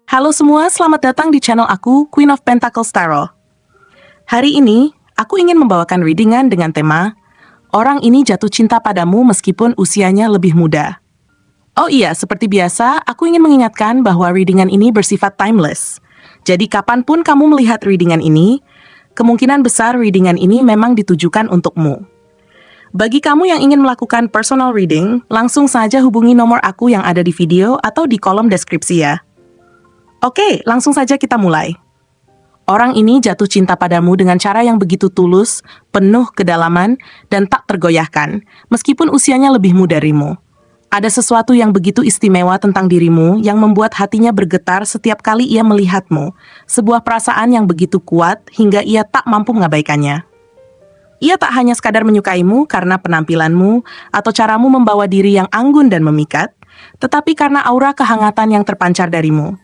Halo semua, selamat datang di channel aku, Queen of Pentacles Tarot. Hari ini, aku ingin membawakan readingan dengan tema Orang ini jatuh cinta padamu meskipun usianya lebih muda. Oh iya, seperti biasa, aku ingin mengingatkan bahwa readingan ini bersifat timeless. Jadi kapanpun kamu melihat readingan ini, kemungkinan besar readingan ini memang ditujukan untukmu. Bagi kamu yang ingin melakukan personal reading, langsung saja hubungi nomor aku yang ada di video atau di kolom deskripsi ya. Oke, langsung saja kita mulai. Orang ini jatuh cinta padamu dengan cara yang begitu tulus, penuh kedalaman, dan tak tergoyahkan, meskipun usianya lebih muda darimu. Ada sesuatu yang begitu istimewa tentang dirimu yang membuat hatinya bergetar setiap kali ia melihatmu, sebuah perasaan yang begitu kuat hingga ia tak mampu mengabaikannya. Ia tak hanya sekadar menyukaimu karena penampilanmu atau caramu membawa diri yang anggun dan memikat, tetapi karena aura kehangatan yang terpancar darimu.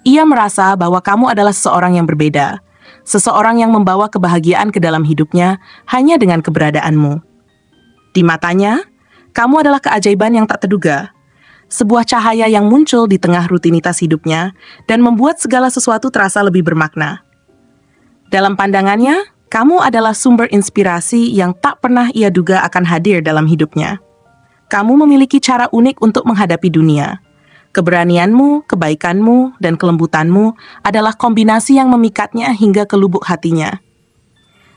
Ia merasa bahwa kamu adalah seseorang yang berbeda, seseorang yang membawa kebahagiaan ke dalam hidupnya hanya dengan keberadaanmu. Di matanya, kamu adalah keajaiban yang tak terduga, sebuah cahaya yang muncul di tengah rutinitas hidupnya dan membuat segala sesuatu terasa lebih bermakna. Dalam pandangannya, kamu adalah sumber inspirasi yang tak pernah ia duga akan hadir dalam hidupnya. Kamu memiliki cara unik untuk menghadapi dunia. Keberanianmu, kebaikanmu, dan kelembutanmu adalah kombinasi yang memikatnya hingga ke lubuk hatinya.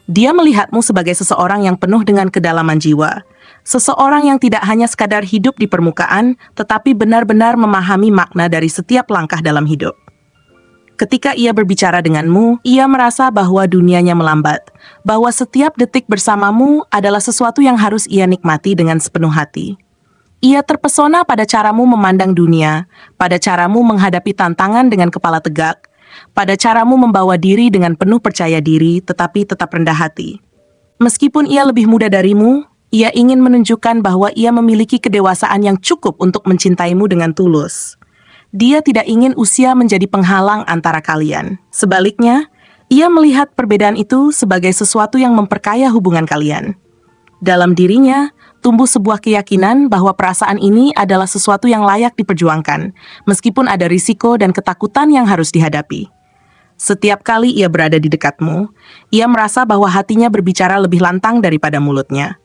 Dia melihatmu sebagai seseorang yang penuh dengan kedalaman jiwa, seseorang yang tidak hanya sekadar hidup di permukaan, tetapi benar-benar memahami makna dari setiap langkah dalam hidup. Ketika ia berbicara denganmu, ia merasa bahwa dunianya melambat, bahwa setiap detik bersamamu adalah sesuatu yang harus ia nikmati dengan sepenuh hati. Ia terpesona pada caramu memandang dunia, pada caramu menghadapi tantangan dengan kepala tegak, pada caramu membawa diri dengan penuh percaya diri tetapi tetap rendah hati. Meskipun ia lebih muda darimu, ia ingin menunjukkan bahwa ia memiliki kedewasaan yang cukup untuk mencintaimu dengan tulus. Dia tidak ingin usia menjadi penghalang antara kalian. Sebaliknya, ia melihat perbedaan itu sebagai sesuatu yang memperkaya hubungan kalian. Dalam dirinya, tumbuh sebuah keyakinan bahwa perasaan ini adalah sesuatu yang layak diperjuangkan, meskipun ada risiko dan ketakutan yang harus dihadapi. Setiap kali ia berada di dekatmu, ia merasa bahwa hatinya berbicara lebih lantang daripada mulutnya.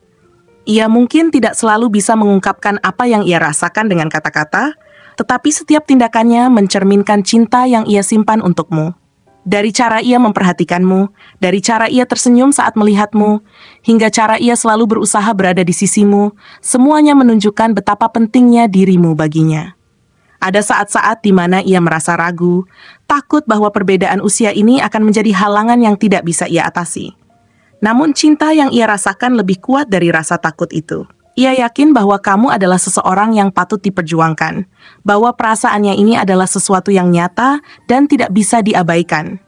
Ia mungkin tidak selalu bisa mengungkapkan apa yang ia rasakan dengan kata-kata, tetapi setiap tindakannya mencerminkan cinta yang ia simpan untukmu. Dari cara ia memperhatikanmu, dari cara ia tersenyum saat melihatmu, hingga cara ia selalu berusaha berada di sisimu, semuanya menunjukkan betapa pentingnya dirimu baginya. Ada saat-saat di mana ia merasa ragu, takut bahwa perbedaan usia ini akan menjadi halangan yang tidak bisa ia atasi. Namun cinta yang ia rasakan lebih kuat dari rasa takut itu. Ia yakin bahwa kamu adalah seseorang yang patut diperjuangkan, bahwa perasaannya ini adalah sesuatu yang nyata dan tidak bisa diabaikan.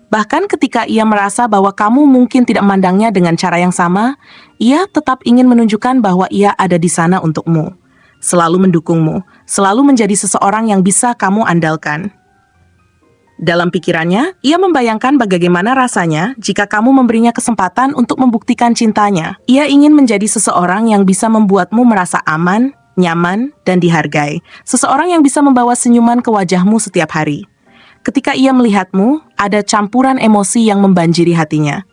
Bahkan ketika ia merasa bahwa kamu mungkin tidak memandangnya dengan cara yang sama, ia tetap ingin menunjukkan bahwa ia ada di sana untukmu, selalu mendukungmu, selalu menjadi seseorang yang bisa kamu andalkan. Dalam pikirannya, ia membayangkan bagaimana rasanya jika kamu memberinya kesempatan untuk membuktikan cintanya. Ia ingin menjadi seseorang yang bisa membuatmu merasa aman, nyaman, dan dihargai. Seseorang yang bisa membawa senyuman ke wajahmu setiap hari. Ketika ia melihatmu, ada campuran emosi yang membanjiri hatinya.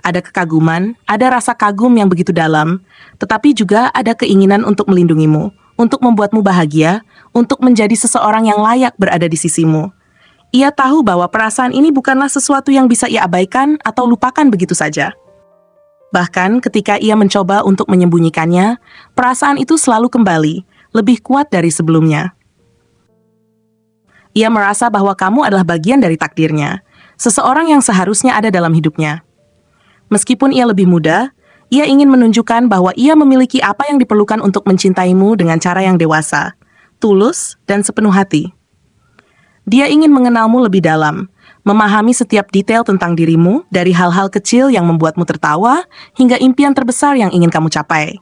Ada kekaguman, ada rasa kagum yang begitu dalam, tetapi juga ada keinginan untuk melindungimu, untuk membuatmu bahagia, untuk menjadi seseorang yang layak berada di sisimu. Ia tahu bahwa perasaan ini bukanlah sesuatu yang bisa ia abaikan atau lupakan begitu saja. Bahkan ketika ia mencoba untuk menyembunyikannya, perasaan itu selalu kembali, lebih kuat dari sebelumnya. Ia merasa bahwa kamu adalah bagian dari takdirnya, seseorang yang seharusnya ada dalam hidupnya. Meskipun ia lebih muda, ia ingin menunjukkan bahwa ia memiliki apa yang diperlukan untuk mencintaimu dengan cara yang dewasa, tulus, dan sepenuh hati. Dia ingin mengenalmu lebih dalam, memahami setiap detail tentang dirimu, dari hal-hal kecil yang membuatmu tertawa, hingga impian terbesar yang ingin kamu capai.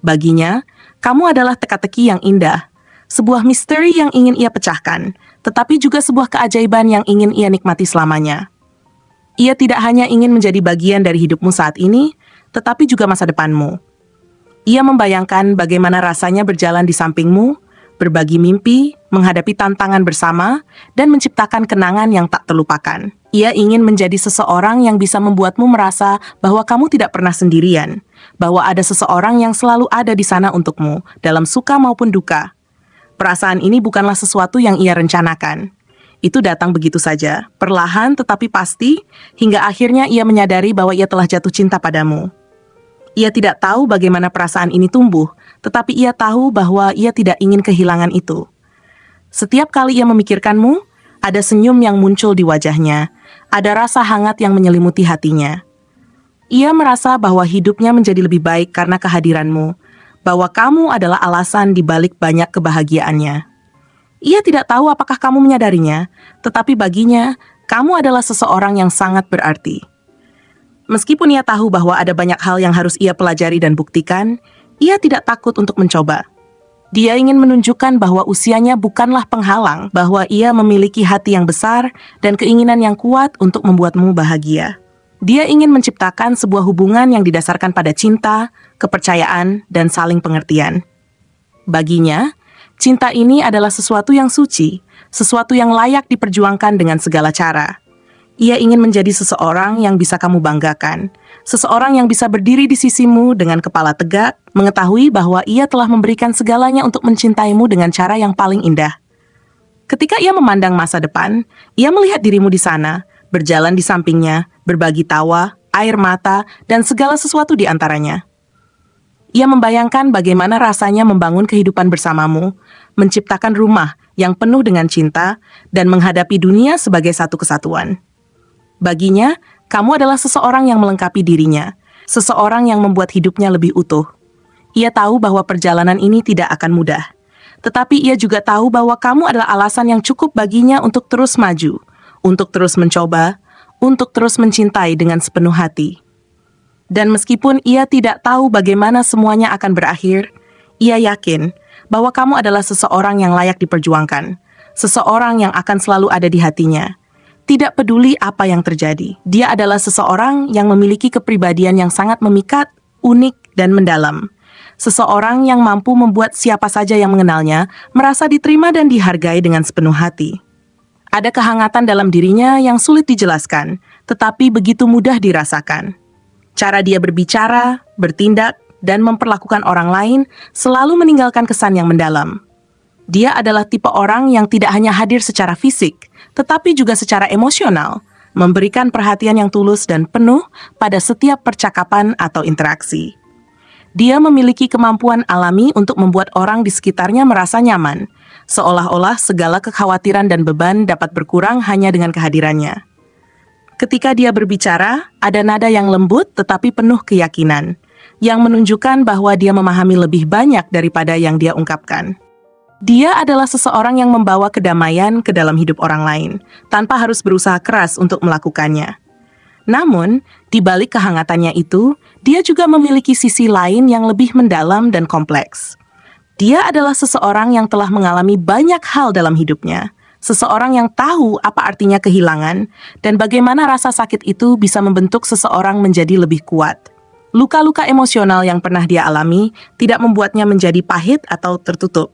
Baginya, kamu adalah teka-teki yang indah, sebuah misteri yang ingin ia pecahkan, tetapi juga sebuah keajaiban yang ingin ia nikmati selamanya. Ia tidak hanya ingin menjadi bagian dari hidupmu saat ini, tetapi juga masa depanmu. Ia membayangkan bagaimana rasanya berjalan di sampingmu, berbagi mimpi, menghadapi tantangan bersama, dan menciptakan kenangan yang tak terlupakan. Ia ingin menjadi seseorang yang bisa membuatmu merasa bahwa kamu tidak pernah sendirian, bahwa ada seseorang yang selalu ada di sana untukmu, dalam suka maupun duka. Perasaan ini bukanlah sesuatu yang ia rencanakan. Itu datang begitu saja, perlahan tetapi pasti, hingga akhirnya ia menyadari bahwa ia telah jatuh cinta padamu. Ia tidak tahu bagaimana perasaan ini tumbuh, tetapi ia tahu bahwa ia tidak ingin kehilangan itu. Setiap kali ia memikirkanmu, ada senyum yang muncul di wajahnya, ada rasa hangat yang menyelimuti hatinya. Ia merasa bahwa hidupnya menjadi lebih baik karena kehadiranmu, bahwa kamu adalah alasan di balik banyak kebahagiaannya. Ia tidak tahu apakah kamu menyadarinya, tetapi baginya, kamu adalah seseorang yang sangat berarti. Meskipun ia tahu bahwa ada banyak hal yang harus ia pelajari dan buktikan, ia tidak takut untuk mencoba. Dia ingin menunjukkan bahwa usianya bukanlah penghalang, bahwa ia memiliki hati yang besar dan keinginan yang kuat untuk membuatmu bahagia. Dia ingin menciptakan sebuah hubungan yang didasarkan pada cinta, kepercayaan, dan saling pengertian. Baginya, cinta ini adalah sesuatu yang suci, sesuatu yang layak diperjuangkan dengan segala cara. Ia ingin menjadi seseorang yang bisa kamu banggakan, seseorang yang bisa berdiri di sisimu dengan kepala tegak, mengetahui bahwa ia telah memberikan segalanya untuk mencintaimu dengan cara yang paling indah. Ketika ia memandang masa depan, ia melihat dirimu di sana, berjalan di sampingnya, berbagi tawa, air mata, dan segala sesuatu di antaranya. Ia membayangkan bagaimana rasanya membangun kehidupan bersamamu, menciptakan rumah yang penuh dengan cinta, dan menghadapi dunia sebagai satu kesatuan. Baginya, kamu adalah seseorang yang melengkapi dirinya, seseorang yang membuat hidupnya lebih utuh. Ia tahu bahwa perjalanan ini tidak akan mudah, tetapi ia juga tahu bahwa kamu adalah alasan yang cukup baginya untuk terus maju, untuk terus mencoba, untuk terus mencintai dengan sepenuh hati. Dan meskipun ia tidak tahu bagaimana semuanya akan berakhir, ia yakin bahwa kamu adalah seseorang yang layak diperjuangkan, seseorang yang akan selalu ada di hatinya. Tidak peduli apa yang terjadi, dia adalah seseorang yang memiliki kepribadian yang sangat memikat, unik, dan mendalam. Seseorang yang mampu membuat siapa saja yang mengenalnya merasa diterima dan dihargai dengan sepenuh hati. Ada kehangatan dalam dirinya yang sulit dijelaskan, tetapi begitu mudah dirasakan. Cara dia berbicara, bertindak, dan memperlakukan orang lain selalu meninggalkan kesan yang mendalam. Dia adalah tipe orang yang tidak hanya hadir secara fisik, tetapi juga secara emosional, memberikan perhatian yang tulus dan penuh pada setiap percakapan atau interaksi. Dia memiliki kemampuan alami untuk membuat orang di sekitarnya merasa nyaman, seolah-olah segala kekhawatiran dan beban dapat berkurang hanya dengan kehadirannya. Ketika dia berbicara, ada nada yang lembut tetapi penuh keyakinan, yang menunjukkan bahwa dia memahami lebih banyak daripada yang dia ungkapkan. Dia adalah seseorang yang membawa kedamaian ke dalam hidup orang lain, tanpa harus berusaha keras untuk melakukannya. Namun, di balik kehangatannya itu, dia juga memiliki sisi lain yang lebih mendalam dan kompleks. Dia adalah seseorang yang telah mengalami banyak hal dalam hidupnya, seseorang yang tahu apa artinya kehilangan dan bagaimana rasa sakit itu bisa membentuk seseorang menjadi lebih kuat. Luka-luka emosional yang pernah dia alami tidak membuatnya menjadi pahit atau tertutup.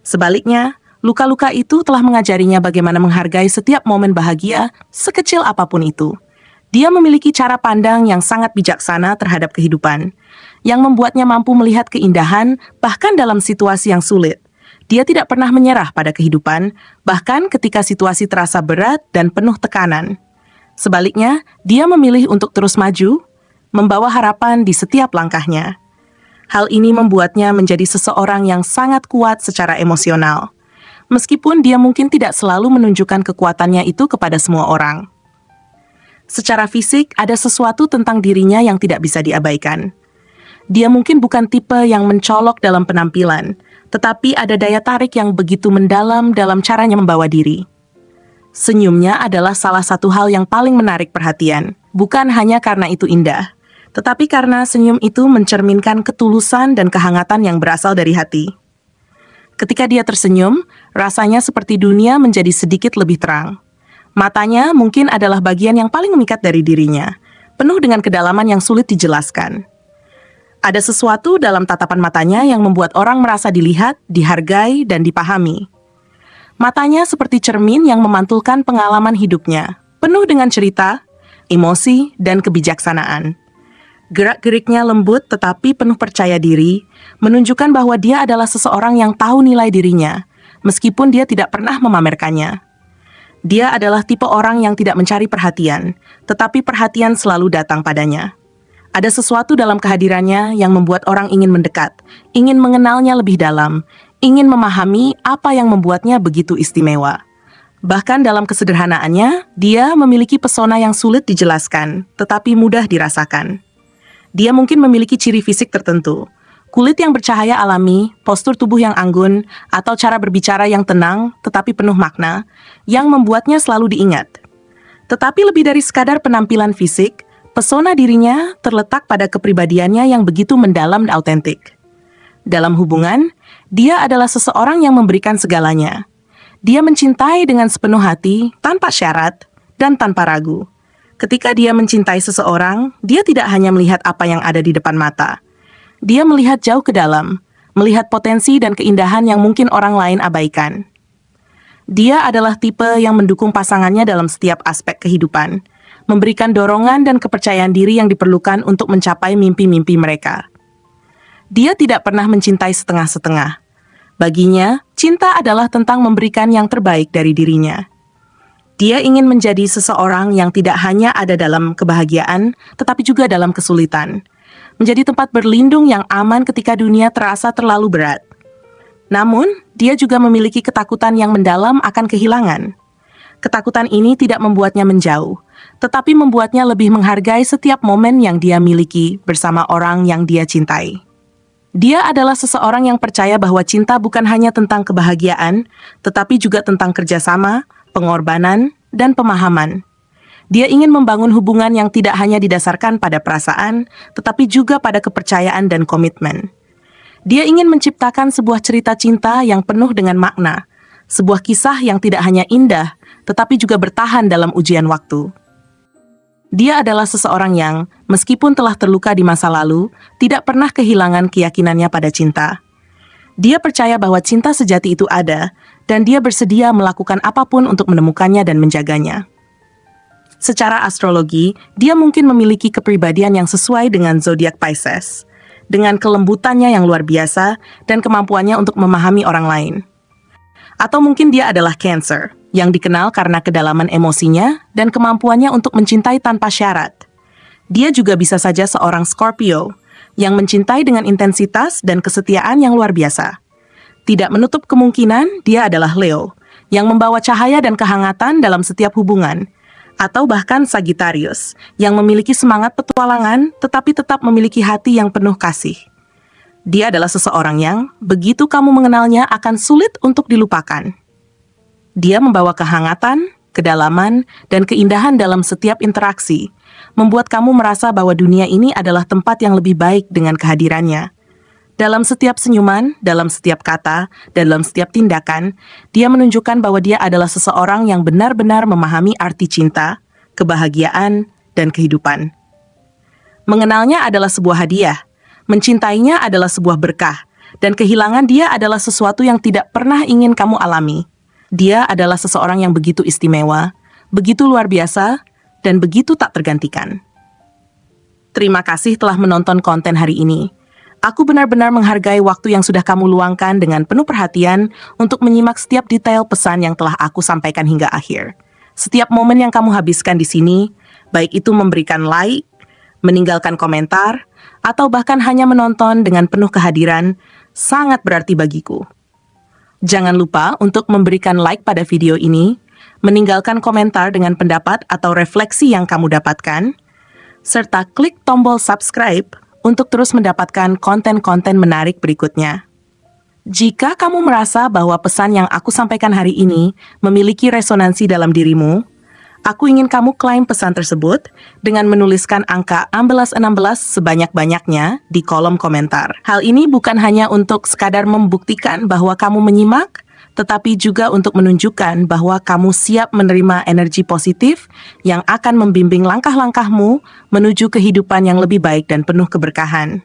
Sebaliknya, luka-luka itu telah mengajarinya bagaimana menghargai setiap momen bahagia, sekecil apapun itu. Dia memiliki cara pandang yang sangat bijaksana terhadap kehidupan, yang membuatnya mampu melihat keindahan bahkan dalam situasi yang sulit. Dia tidak pernah menyerah pada kehidupan, bahkan ketika situasi terasa berat dan penuh tekanan. Sebaliknya, dia memilih untuk terus maju, membawa harapan di setiap langkahnya. Hal ini membuatnya menjadi seseorang yang sangat kuat secara emosional, meskipun dia mungkin tidak selalu menunjukkan kekuatannya itu kepada semua orang. Secara fisik, ada sesuatu tentang dirinya yang tidak bisa diabaikan. Dia mungkin bukan tipe yang mencolok dalam penampilan, tetapi ada daya tarik yang begitu mendalam dalam caranya membawa diri. Senyumnya adalah salah satu hal yang paling menarik perhatian, bukan hanya karena itu indah, tetapi karena senyum itu mencerminkan ketulusan dan kehangatan yang berasal dari hati. Ketika dia tersenyum, rasanya seperti dunia menjadi sedikit lebih terang. Matanya mungkin adalah bagian yang paling memikat dari dirinya, penuh dengan kedalaman yang sulit dijelaskan. Ada sesuatu dalam tatapan matanya yang membuat orang merasa dilihat, dihargai, dan dipahami. Matanya seperti cermin yang memantulkan pengalaman hidupnya, penuh dengan cerita, emosi, dan kebijaksanaan. Gerak-geriknya lembut tetapi penuh percaya diri, menunjukkan bahwa dia adalah seseorang yang tahu nilai dirinya, meskipun dia tidak pernah memamerkannya. Dia adalah tipe orang yang tidak mencari perhatian, tetapi perhatian selalu datang padanya. Ada sesuatu dalam kehadirannya yang membuat orang ingin mendekat, ingin mengenalnya lebih dalam, ingin memahami apa yang membuatnya begitu istimewa. Bahkan dalam kesederhanaannya, dia memiliki pesona yang sulit dijelaskan, tetapi mudah dirasakan. Dia mungkin memiliki ciri fisik tertentu, kulit yang bercahaya alami, postur tubuh yang anggun, atau cara berbicara yang tenang tetapi penuh makna, yang membuatnya selalu diingat. Tetapi lebih dari sekadar penampilan fisik, pesona dirinya terletak pada kepribadiannya yang begitu mendalam dan autentik. Dalam hubungan, dia adalah seseorang yang memberikan segalanya. Dia mencintai dengan sepenuh hati, tanpa syarat, dan tanpa ragu. Ketika dia mencintai seseorang, dia tidak hanya melihat apa yang ada di depan mata. Dia melihat jauh ke dalam, melihat potensi dan keindahan yang mungkin orang lain abaikan. Dia adalah tipe yang mendukung pasangannya dalam setiap aspek kehidupan, memberikan dorongan dan kepercayaan diri yang diperlukan untuk mencapai mimpi-mimpi mereka. Dia tidak pernah mencintai setengah-setengah. Baginya, cinta adalah tentang memberikan yang terbaik dari dirinya. Dia ingin menjadi seseorang yang tidak hanya ada dalam kebahagiaan, tetapi juga dalam kesulitan. Menjadi tempat berlindung yang aman ketika dunia terasa terlalu berat. Namun, dia juga memiliki ketakutan yang mendalam akan kehilangan. Ketakutan ini tidak membuatnya menjauh, tetapi membuatnya lebih menghargai setiap momen yang dia miliki bersama orang yang dia cintai. Dia adalah seseorang yang percaya bahwa cinta bukan hanya tentang kebahagiaan, tetapi juga tentang kerjasama, pengorbanan, dan pemahaman. Dia ingin membangun hubungan yang tidak hanya didasarkan pada perasaan, tetapi juga pada kepercayaan dan komitmen. Dia ingin menciptakan sebuah cerita cinta yang penuh dengan makna, sebuah kisah yang tidak hanya indah, tetapi juga bertahan dalam ujian waktu. Dia adalah seseorang yang, meskipun telah terluka di masa lalu, tidak pernah kehilangan keyakinannya pada cinta. Dia percaya bahwa cinta sejati itu ada, dan dia bersedia melakukan apapun untuk menemukannya dan menjaganya. Secara astrologi, dia mungkin memiliki kepribadian yang sesuai dengan zodiak Pisces, dengan kelembutannya yang luar biasa dan kemampuannya untuk memahami orang lain. Atau mungkin dia adalah Cancer, yang dikenal karena kedalaman emosinya dan kemampuannya untuk mencintai tanpa syarat. Dia juga bisa saja seorang Scorpio, yang mencintai dengan intensitas dan kesetiaan yang luar biasa. Tidak menutup kemungkinan dia adalah Leo, yang membawa cahaya dan kehangatan dalam setiap hubungan. Atau bahkan Sagittarius, yang memiliki semangat petualangan tetapi tetap memiliki hati yang penuh kasih. Dia adalah seseorang yang, begitu kamu mengenalnya, akan sulit untuk dilupakan. Dia membawa kehangatan, kedalaman, dan keindahan dalam setiap interaksi, membuat kamu merasa bahwa dunia ini adalah tempat yang lebih baik dengan kehadirannya. Dalam setiap senyuman, dalam setiap kata, dan dalam setiap tindakan, dia menunjukkan bahwa dia adalah seseorang yang benar-benar memahami arti cinta, kebahagiaan, dan kehidupan. Mengenalnya adalah sebuah hadiah, mencintainya adalah sebuah berkah, dan kehilangan dia adalah sesuatu yang tidak pernah ingin kamu alami. Dia adalah seseorang yang begitu istimewa, begitu luar biasa, dan begitu tak tergantikan. Terima kasih telah menonton konten hari ini. Aku benar-benar menghargai waktu yang sudah kamu luangkan dengan penuh perhatian untuk menyimak setiap detail pesan yang telah aku sampaikan hingga akhir. Setiap momen yang kamu habiskan di sini, baik itu memberikan like, meninggalkan komentar, atau bahkan hanya menonton dengan penuh kehadiran, sangat berarti bagiku. Jangan lupa untuk memberikan like pada video ini, meninggalkan komentar dengan pendapat atau refleksi yang kamu dapatkan, serta klik tombol subscribe untuk terus mendapatkan konten-konten menarik berikutnya. Jika kamu merasa bahwa pesan yang aku sampaikan hari ini memiliki resonansi dalam dirimu, aku ingin kamu klaim pesan tersebut dengan menuliskan angka 1616 sebanyak-banyaknya di kolom komentar. Hal ini bukan hanya untuk sekadar membuktikan bahwa kamu menyimak, tetapi juga untuk menunjukkan bahwa kamu siap menerima energi positif yang akan membimbing langkah-langkahmu menuju kehidupan yang lebih baik dan penuh keberkahan.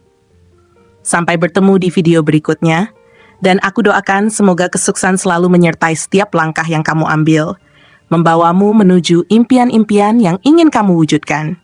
Sampai bertemu di video berikutnya. Dan aku doakan semoga kesuksesan selalu menyertai setiap langkah yang kamu ambil, membawamu menuju impian-impian yang ingin kamu wujudkan.